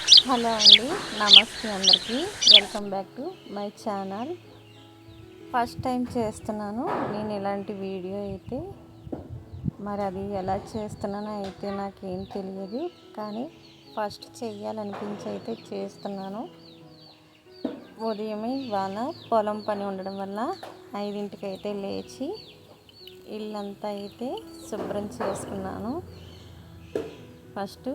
Hello అండి, నమస్తే అందరికీ. Welcome back to my channel. First time చేస్తున్నాను నేను ఇలాంటి వీడియో అయితే. మరి అది ఎలా చేస్తున్నానో అయితే నాకేం తెలియదు, కానీ ఫస్ట్ చెయ్యాలనిపించి అయితే చేస్తున్నాను. ఉదయమే ఇవాళ పొలం పని ఉండడం వల్ల 5ంటికి అయితే లేచి ఇల్లంతా అయితే శుభ్రం చేసుకున్నాను. ఫస్ట్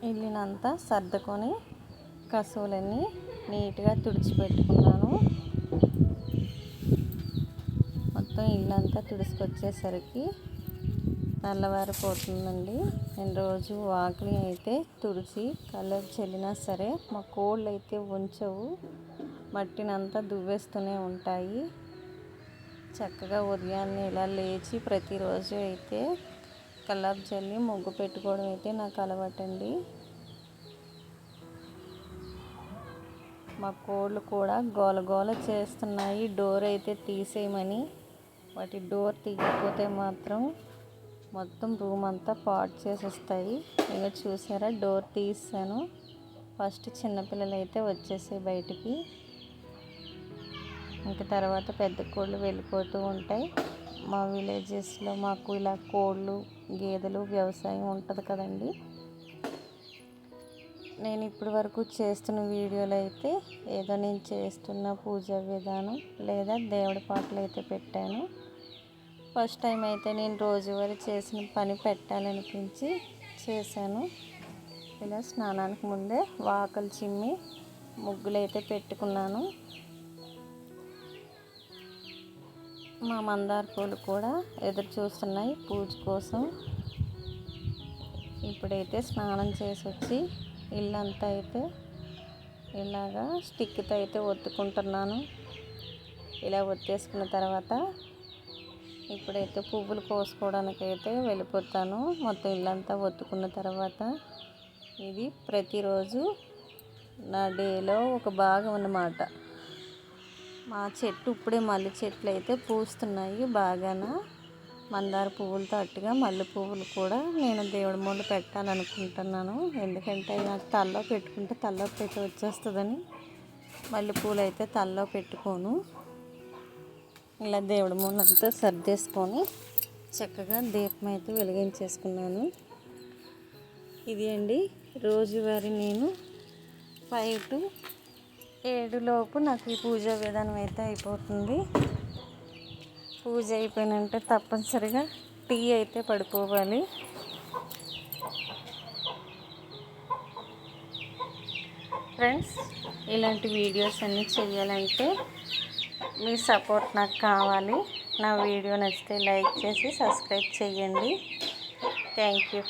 ఇల్లునంతా సర్దుకొని కసువులన్నీ నీట్గా తుడిచిపెట్టుకున్నాను. మొత్తం ఇల్లంతా తుడుచుకొచ్చేసరికి తెల్లవారిపోతుందండి. నేను రోజు వాకిలి అయితే తుడిచి కలర్ చల్లినా సరే మా కోళ్ళు అయితే ఉంచవు, మట్టినంతా దువ్వేస్తూనే ఉంటాయి. చక్కగా ఉదయాన్నే ఇలా లేచి ప్రతిరోజు అయితే కల్లాపు చల్లి ముగ్గు పెట్టుకోవడం అయితే నాకు అలవాటండి. మా కోళ్ళు కూడా గోల గోల చేస్తున్నాయి డోర్ అయితే తీసేయమని. వాటి డోర్ తీయకపోతే మాత్రం మొత్తం రూమ్ అంతా పాడు చేసేస్తాయి. ఇంకా చూసారా, డోర్ తీసాను. ఫస్ట్ చిన్నపిల్లలు అయితే వచ్చేసాయి బయటికి. ఇంకా తర్వాత పెద్ద కోళ్ళు వెళ్ళిపోతూ ఉంటాయి. మా విలేజెస్లో మాకు ఇలా కోళ్ళు గేదెలు వ్యవసాయం ఉంటుంది కదండి. నేను ఇప్పటి వరకు చేస్తున్న వీడియోలు అయితే ఏదో నేను చేస్తున్న పూజా విధానం లేదా దేవుడి పాటలు అయితే పెట్టాను. ఫస్ట్ టైం అయితే నేను రోజువారీ చేసిన పని పెట్టాలనిపించి చేశాను. ఇలా స్నానానికి ముందే వాకలు చిమ్మి ముగ్గులు అయితే పెట్టుకున్నాను. మా మందార పూలు కూడా ఎదురు చూస్తున్నాయి పూజ కోసం. ఇప్పుడైతే స్నానం చేసి వచ్చి ఇల్లంతా అయితే ఇలాగా స్టిక్తో అయితే ఒత్తుకుంటున్నాను. ఇలా ఒత్తేసుకున్న తర్వాత ఇప్పుడైతే పువ్వులు కోసుకోవడానికి అయితే వెళ్ళిపోతాను. మొత్తం ఇల్లంతా ఒత్తుకున్న తర్వాత ఇది ప్రతిరోజు నా డేలో ఒక భాగం అన్నమాట. మా చెట్టు ఇప్పుడే మల్లె చెట్లు అయితే పూస్తున్నాయి బాగాన. మందార పువ్వులతో అట్టుగా మల్లె పువ్వులు కూడా నేను దేవుడి ముందు పెట్టాలనుకుంటున్నాను. ఎందుకంటే నాకు తలలో పెట్టుకుంటే తలలో పెట్టి వచ్చేస్తుందని మల్లెపూలు అయితే తలలో పెట్టుకోను. ఇలా దేవుడి ముందు అంతా సర్దేసుకొని చక్కగా దీపం అయితే వెలిగించేసుకున్నాను. ఇది అండి రోజువారీ నేను 5 to 7 లోపు నాకు ఈ పూజా విధానం అయితే అయిపోతుంది. పూజ అయిపోయినంటే తప్పనిసరిగా టీ అయితే పడిపోవాలి. ఫ్రెండ్స్, ఇలాంటి వీడియోస్ అన్నీ చేయాలంటే మీ సపోర్ట్ నాకు కావాలి. నా వీడియో నచ్చితే లైక్ చేసి సబ్స్క్రైబ్ చేయండి. Thank you.